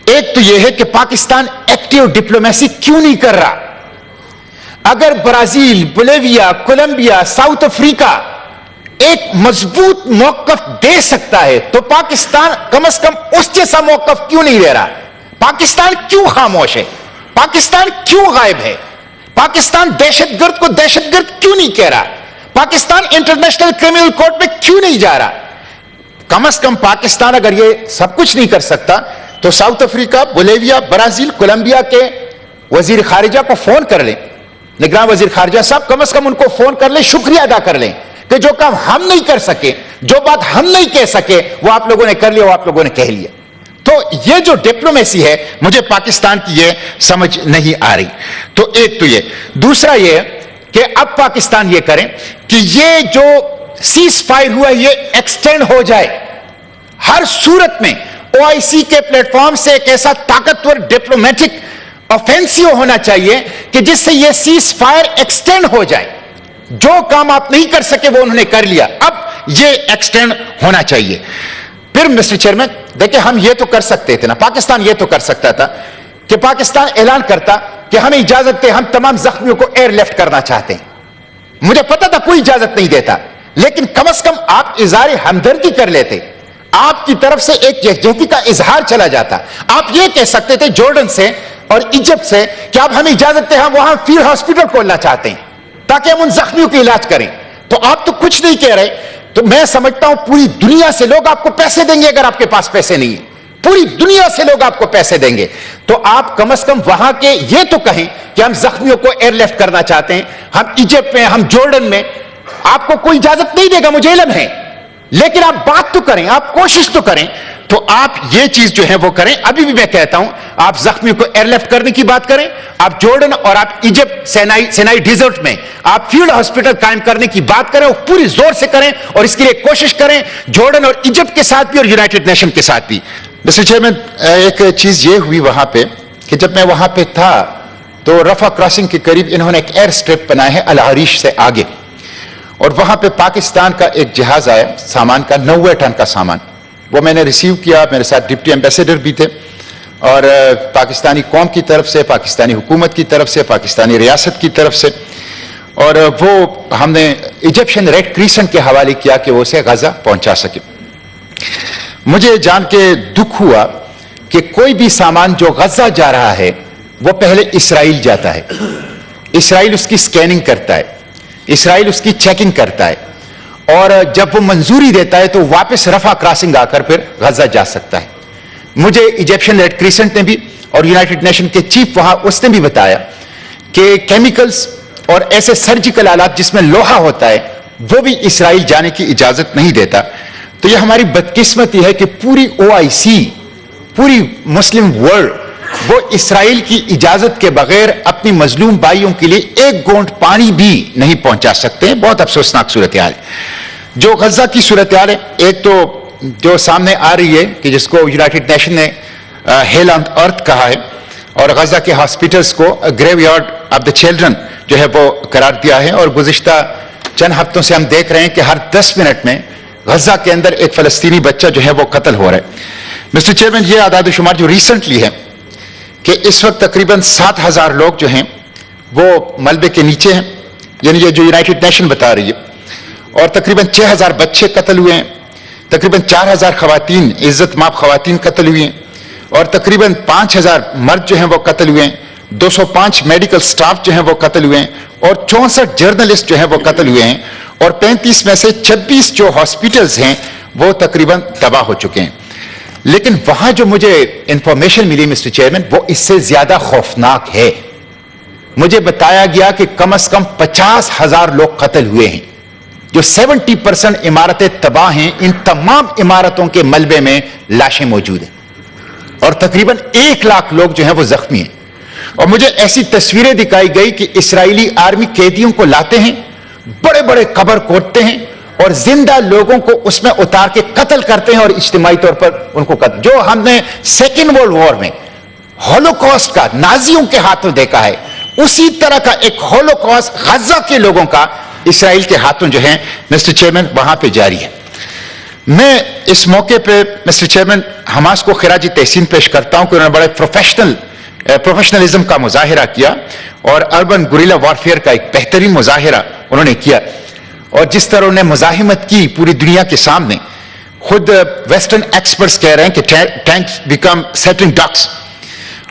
ایک تو یہ ہے کہ پاکستان ایکٹیو ڈپلومیسی کیوں نہیں کر رہا؟ اگر Brazil, Bolivia, Colombia, South Africa ایک مضبوط موقف دے سکتا ہے تو پاکستان کم از کم اس جیسا موقف کیوں نہیں دے رہا؟ پاکستان کیوں خاموش ہے؟ پاکستان کیوں غائب ہے؟ پاکستان دہشت گرد کو دہشت گرد کیوں نہیں کہہ رہا؟ پاکستان انٹرنیشنل کرمنل کورٹ میں کیوں نہیں جا رہا؟ کم از کم پاکستان اگر یہ سب کچھ نہیں کر سکتا تو South Africa, Bolivia, Brazil, Colombia کے وزیر خارجہ کو فون کر لیں، نگراں وزیر خارجہ صاحب، کم از کم ان کو فون کر لیں، شکریہ ادا کر لیں کہ جو کام ہم نہیں کر سکے، جو بات ہم نہیں کہہ سکے، وہ آپ لوگوں نے کر لیا، وہ آپ لوگوں نے کہہ لیا۔ تو یہ جو ڈپلومیسی ہے مجھے پاکستان کی یہ سمجھ نہیں آ رہی۔ تو ایک تو یہ، دوسرا یہ کہ اب پاکستان یہ کریں کہ یہ جو سیز فائر ہوا یہ ایکسٹینڈ ہو جائے، ہر صورت میں او آئی سی کے پلیٹ فارم سے ایک ایسا طاقتور ڈپلومیٹک آفینسیو ہونا چاہیے کہ جس سے یہ سیز فائر ایکسٹینڈ ہو جائے۔ جو کام آپ نہیں کر سکے وہ انہوں نے کر لیا، اب یہ ایکسٹینڈ ہونا چاہیے۔ پھر مسٹر چیئرمین دیکھیں، ہم یہ تو کر سکتے تھے نا، پاکستان یہ تو کر سکتا تھا کہ پاکستان اعلان کرتا کہ ہمیں اجازت دے، ہم تمام زخمیوں کو ایئر لفٹ کرنا چاہتے ہیں۔ مجھے پتا تھا کوئی اجازت نہیں دیتا، لیکن کم از کم آپ اظہار ہمدردی کر لیتے، آپ کی طرف سے ایک یکجہتی کا اظہار چلا جاتا۔ آپ یہ کہہ سکتے تھے جارڈن سے اور ایجپٹ سے کہ آپ ہمیں اجازت دیں، ہم وہاں فیلڈ ہاسپٹل کھولنا چاہتے ہیں تاکہ ہم ان زخمیوں کا علاج کریں۔ تو آپ تو کچھ نہیں کہہ رہے۔ تو میں سمجھتا ہوں پوری دنیا سے لوگ آپ کو پیسے دیں گے، اگر آپ کے پاس پیسے نہیں ہیں پوری دنیا سے لوگ آپ کو پیسے دیں گے، تو آپ کم از کم وہاں کے یہ تو کہیں کہ ہم زخمیوں کو ایئر لفٹ کرنا چاہتے ہیں، ہم ایجپٹ میں، ہم جارڈن میں۔ آپ کو کوئی اجازت نہیں دے گا، مجھے علم ہے، لیکن آپ بات تو کریں، آپ کوشش تو کریں، تو آپ یہ چیز جو ہے وہ کریں۔ ابھی بھی میں کہتا ہوں آپ زخمیوں کو ایئر لفٹ کرنے کی بات کریں، آپ جارڈن اور آپ ایجپٹ سینائی ڈیزرٹ میں آپ فیلڈ ہاسپٹل قائم کرنے کی بات کریں، اور پوری زور سے کریں، اور اس کے لیے کوشش کریں جارڈن اور ایجپٹ کے ساتھ بھی اور یونائٹڈ نیشن کے ساتھ بھی۔ مسٹر چیئرمین، ایک چیز یہ ہوئی وہاں پہ کہ جب میں وہاں پہ تھا تو رفح کراسنگ کے قریب انہوں نے ایک ایئر اسٹرپ بنایا ہے العریش سے آگے، اور وہاں پہ پاکستان کا ایک جہاز آیا سامان کا، 90 ٹن کا سامان، وہ میں نے ریسیو کیا، میرے ساتھ ڈپٹی ایمبیسیڈر بھی تھے، اور پاکستانی قوم کی طرف سے، پاکستانی حکومت کی طرف سے، پاکستانی ریاست کی طرف سے، اور وہ ہم نے ایجپشن ریڈ کریسنٹ کے حوالے کیا کہ وہ اسے غزہ پہنچا سکے۔ مجھے جان کے دکھ ہوا کہ کوئی بھی سامان جو غزہ جا رہا ہے وہ پہلے اسرائیل جاتا ہے، اسرائیل اس کی سکیننگ کرتا ہے، اسرائیل اس کی چیکنگ کرتا ہے، اور جب وہ منظوری دیتا ہے تو واپس رفح کراسنگ آ کر پھر غزہ جا سکتا ہے۔ مجھے ایجپشن ریڈ کریسنٹ نے بھی اور یونائٹڈ نیشن کے چیف وہاں اس نے بھی بتایا کہ کیمیکلز اور ایسے سرجیکل آلات جس میں لوہا ہوتا ہے وہ بھی اسرائیل جانے کی اجازت نہیں دیتا۔ تو یہ ہماری بدقسمتی ہے کہ پوری او آئی سی، پوری مسلم ورلڈ وہ اسرائیل کی اجازت کے بغیر اپنی مظلوم بھائیوں کے لیے ایک گھونٹ پانی بھی نہیں پہنچا سکتے ہیں۔ بہت افسوسناک صورتحال ہے جو غزہ کی صورتحال ہے۔ ایک تو جو سامنے آ رہی ہے کہ جس کو یونائٹڈ نیشن نے ہیل آن ارتھ کہا ہے، اور غزہ کے ہاسپٹلز کو گریو یارڈ آف دا چلڈرن جو ہے وہ قرار دیا ہے، اور گزشتہ چند ہفتوں سے ہم دیکھ رہے ہیں کہ ہر 10 منٹ میں غزہ کے اندر ایک فلسطینی بچہ جو ہے وہ قتل ہو رہا ہے۔ مسٹر چیئرمین، یہ اعداد و شمار جو ریسنٹلی ہے کہ اس وقت تقریباً 7,000 لوگ جو ہیں وہ ملبے کے نیچے ہیں، یعنی یہ جو یونائٹڈ نیشن بتا رہی ہے، اور تقریباً 6,000 بچے قتل ہوئے ہیں، تقریباً 4,000 خواتین، عزت مآب خواتین قتل ہوئی ہیں، اور تقریباً 5,000 مرد جو ہیں وہ قتل ہوئے ہیں، 205 میڈیکل سٹاف جو ہیں وہ قتل ہوئے ہیں، اور 64 جرنلسٹ جو ہیں وہ قتل ہوئے ہیں، اور 35 میں سے 26 جو ہاسپٹلز ہیں وہ تقریباً تباہ ہو چکے ہیں۔ لیکن وہاں جو مجھے انفارمیشن ملی مسٹر چیئرمین وہ اس سے زیادہ خوفناک ہے۔ مجھے بتایا گیا کہ کم از کم 50,000 لوگ قتل ہوئے ہیں، جو 70% عمارتیں تباہ ہیں، ان تمام عمارتوں کے ملبے میں لاشیں موجود ہیں، اور تقریباً 1 لاکھ لوگ جو ہیں وہ زخمی ہیں۔ اور مجھے ایسی تصویریں دکھائی گئی کہ اسرائیلی آرمی قیدیوں کو لاتے ہیں، بڑے بڑے قبر کھودتے ہیں، اور زندہ لوگوں کو اس میں اتار کے قتل کرتے ہیں، اور اجتماعی طور پر ان کو قتل، جو ہم نے سیکنڈ ورلڈ وار میں ہولوکاسٹ کا نازیوں کے ہاتھوں دیکھا ہے، اسی طرح کا ایک ہولوکاسٹ غزہ کے لوگوں کا اسرائیل کے ہاتھوں جو ہے مسٹر چیئرمین وہاں پہ جاری ہے۔ میں اس موقع پہ مسٹر چیئرمین حماس کو خراج تحسین پیش کرتا ہوں کہ انہوں نے بڑے پروفیشنلزم کا مظاہرہ کیا اور اربن گوریلا وارفیئر کا ایک بہترین مظاہرہ انہوں نے کیا، اور جس طرح انہوں نے مزاحمت کی پوری دنیا کے سامنے. خود ویسٹرن ایکسپرٹس کہہ رہے ہیں کہ ٹینکس بیکم سیٹلنگ ڈاکس،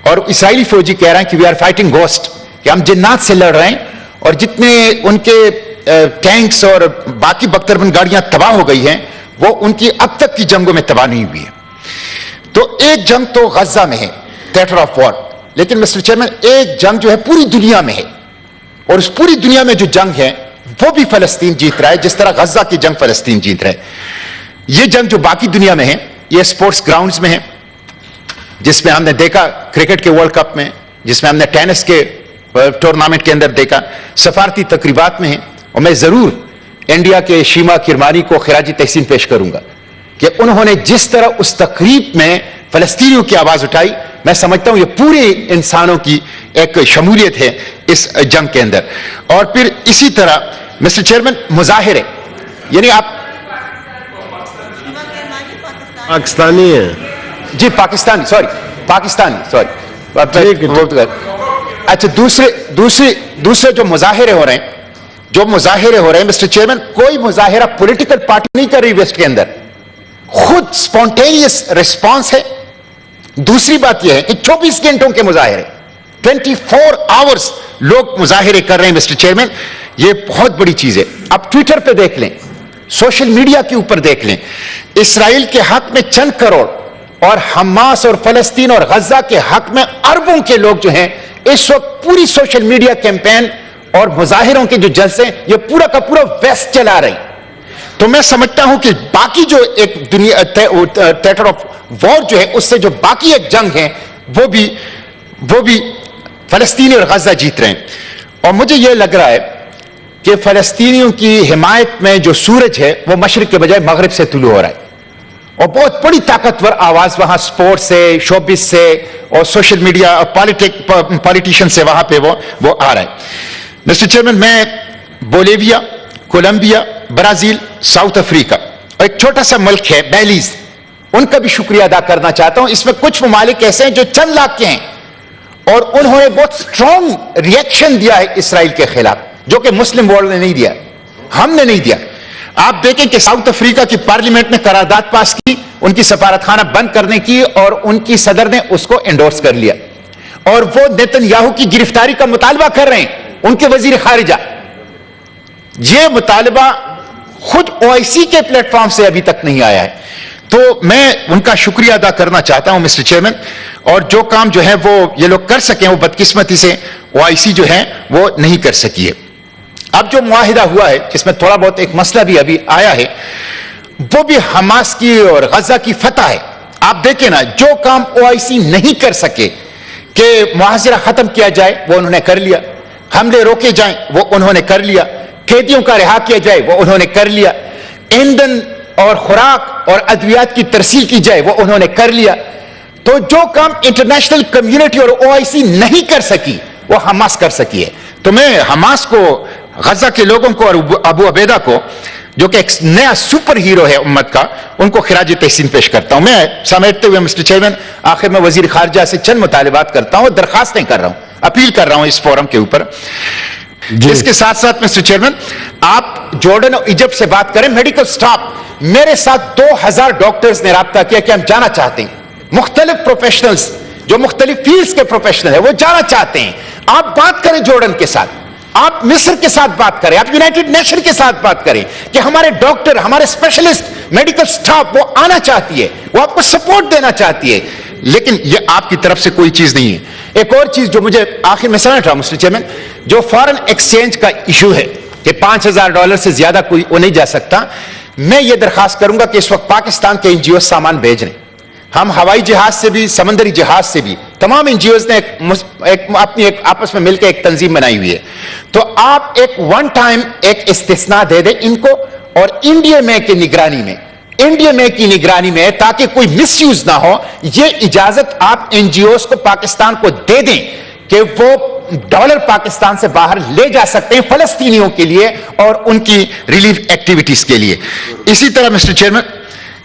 اور اسرائیلی فوجی کہہ رہے ہیں کہ وی آر فائٹنگ گھوسٹ، کہ ہم جنات سے لڑ رہے ہیں، اور جتنے ان کے ٹینکس اور باقی بختربند گاڑیاں تباہ ہو گئی ہیں وہ ان کی اب تک کی جنگوں میں تباہ نہیں ہوئی ہے. تو ایک جنگ تو غزہ میں ہے، تھیٹر آف وار، لیکن مسٹر چیئرمین ایک جنگ جو ہے پوری دنیا میں ہے، اور اس پوری دنیا میں جو جنگ ہے وہ بھی فلسطین جیت رہا ہے، جس طرح غزہ کی جنگ فلسطین جیت رہا ہے. یہ جنگ جو باقی دنیا میں ہے یہ سپورٹس گراؤنڈز میں ہے، جس میں ہم نے دیکھا کرکٹ کے ورلڈ کپ میں، جس میں ہم نے ٹینس کے ٹورنامنٹ کے اندر دیکھا، سفارتی تقریبات میں ہے. اور میں ضرور انڈیا کے شیما کرمانی کو خراج تحسین پیش کروں گا کہ انہوں نے جس طرح اس تقریب میں فلسطینیوں کی آواز اٹھائی، میں سمجھتا ہوں یہ پورے انسانوں کی ایک شمولیت ہے اس جنگ کے اندر. اور پھر اسی طرح مسٹر چیئرمین مظاہرے، یعنی آپ پاکستانی ہے جی پاکستانی اچھا، دوسرے جو مظاہرے ہو رہے ہیں مسٹر چیئرمین، کوئی مظاہرہ پولیٹیکل پارٹی نہیں کر رہی ویسٹ کے اندر، خود سپونٹینیس ریسپانس ہے. دوسری بات یہ ہے کہ 24 گھنٹوں کے مظاہرے، 24 آورز لوگ مظاہرے کر رہے ہیں مسٹر چیئرمین، یہ بہت بڑی چیز ہے. اب ٹویٹر پہ دیکھ لیں، سوشل میڈیا کے اوپر دیکھ لیں، اسرائیل کے حق میں چند کروڑ اور حماس اور فلسطین اور غزہ کے حق میں اربوں کے لوگ جو ہیں اس وقت پوری سوشل میڈیا کیمپین اور مظاہروں کے جو جلسے یہ پورا کا پورا ویسٹ چلا رہی. تو میں سمجھتا ہوں کہ باقی جو ایک دنیا تھیٹر آف وار جو ہے اس سے جو باقی ایک جنگ ہے وہ بھی فلسطینی اور غزہ جیت رہے ہیں. اور مجھے یہ لگ رہا ہے کہ فلسطینیوں کی حمایت میں جو سورج ہے وہ مشرق کے بجائے مغرب سے طلوع ہو رہا ہے، اور بہت بڑی طاقتور آواز وہاں سپورٹ سے، شوبز سے اور سوشل میڈیا پالیٹیشن سے وہاں پہ وہ آ رہا ہے. مسٹر چیئرمین، میں Bolivia, Colombia, Brazil, South Africa اور ایک چھوٹا سا ملک ہے بیلیز، ان کا بھی شکریہ ادا کرنا چاہتا ہوں. اس میں کچھ ممالک ایسے ہیں جو چند لاکھ کے ہیں اور انہوں نے بہت سٹرونگ ریئیکشن دیا ہے اسرائیل کے خلاف، جو کہ مسلم ورلڈ نے نہیں دیا، ہم نے نہیں دیا. آپ دیکھیں کہ ساؤتھ افریقہ کی پارلیمنٹ نے قرارداد پاس کی ان کی سفارت خانہ بند کرنے کی، اور ان کی صدر نے اس کو انڈورس کر لیا، اور وہ نیتن یاہو کی گرفتاری کا مطالبہ کر رہے ہیں، ان کے وزیر خارجہ. یہ مطالبہ خود OIC کے پلیٹ فارم سے ابھی تک نہیں آیا ہے. تو میں ان کا شکریہ ادا کرنا چاہتا ہوں مسٹر چیئرمین، اور جو کام جو ہے وہ یہ لوگ کر سکیں وہ بدقسمتی سے OIC جو ہے وہ نہیں کر سکی ہے. اب جو معاہدہ ہوا ہے جس میں تھوڑا بہت ایک مسئلہ بھی ابھی آیا ہے، وہ بھی حماس کی اور غزہ کی فتح ہے. آپ دیکھیں نا، جو کام OIC نہیں کر سکے کہ محاصرہ ختم کیا جائے وہ انہوں نے کر لیا، حملے روکے جائیں وہ انہوں نے کر لیا، قیدیوں کا رہا کیا جائے وہ انہوں نے کر لیا، ایندھن اور خوراک اور ادویات کی ترسیل کی جائے وہ انہوں نے کر لیا. تو جو کام انٹرنیشنل کمیونٹی اور OIC نہیں کر سکی وہ حماس کر سکی ہے. تو میں حماس کو، غزہ کے لوگوں کو اور ابو عبیدہ کو جو کہ ایک نیا سپر ہیرو ہے امت کا، ان کو خراج تحسین پیش کرتا ہوں. میں سمیٹتے ہوئے مسٹر چیئرمین آخر میں وزیر خارجہ سے چند مطالبات کرتا ہوں اور درخواستیں کر رہا ہوں، اپیل کر رہا ہوں اس فورم کے اوپر. اس کے ساتھ ساتھ مسٹر چیئرمین، آپ جارڈن اور ایجپٹ سے بات کریں. میڈیکل سٹاف، میرے ساتھ 2000 ڈاکٹرز نے رابطہ کیا کہ ہم جانا چاہتے ہیں، مختلف پروفیشنلز جو مختلف فیلڈز کے پروفیشنل ہیں وہ جانا چاہتے ہیں. آپ بات کریں جارڈن کے ساتھ، آپ مصر کے ساتھ بات کریں، آپ یونائٹڈ نیشن کے ساتھ بات کریں کہ ہمارے ڈاکٹر، ہمارے اسپیشلسٹ، میڈیکل سٹاف وہ آنا چاہتی ہے، وہ آپ کو سپورٹ دینا چاہتی ہے. لیکن یہ آپ کی طرف سے کوئی چیز نہیں ہے. ایک اور چیز جو مجھے آخر میں سمجھ رہا مسٹر چیئرمین، جو فارن ایکسچینج کا ایشو ہے کہ $5000 سے زیادہ کوئی وہ نہیں جا سکتا، میں یہ درخواست کروں گا کہ اس وقت پاکستان کے NGO سامان بھیج رہے ہیں. ہم ہوائی جہاز سے بھی، سمندری جہاز سے بھی، تمام NGOز نے اپنی ایک آپس میں مل کے ایک تنظیم بنائی ہوئی ہے. تو آپ ایک ون ٹائم ایک استثناء دے دیں ان کو، اور انڈیا میں کی نگرانی میں تاکہ کوئی مس یوز نہ ہو، یہ اجازت آپ NGOز کو پاکستان کو دے دیں کہ وہ ڈالر پاکستان سے باہر لے جا سکتے ہیں فلسطینیوں کے لیے اور ان کی ریلیف ایکٹیویٹیز کے لیے. اسی طرح مسٹر چیئرمین،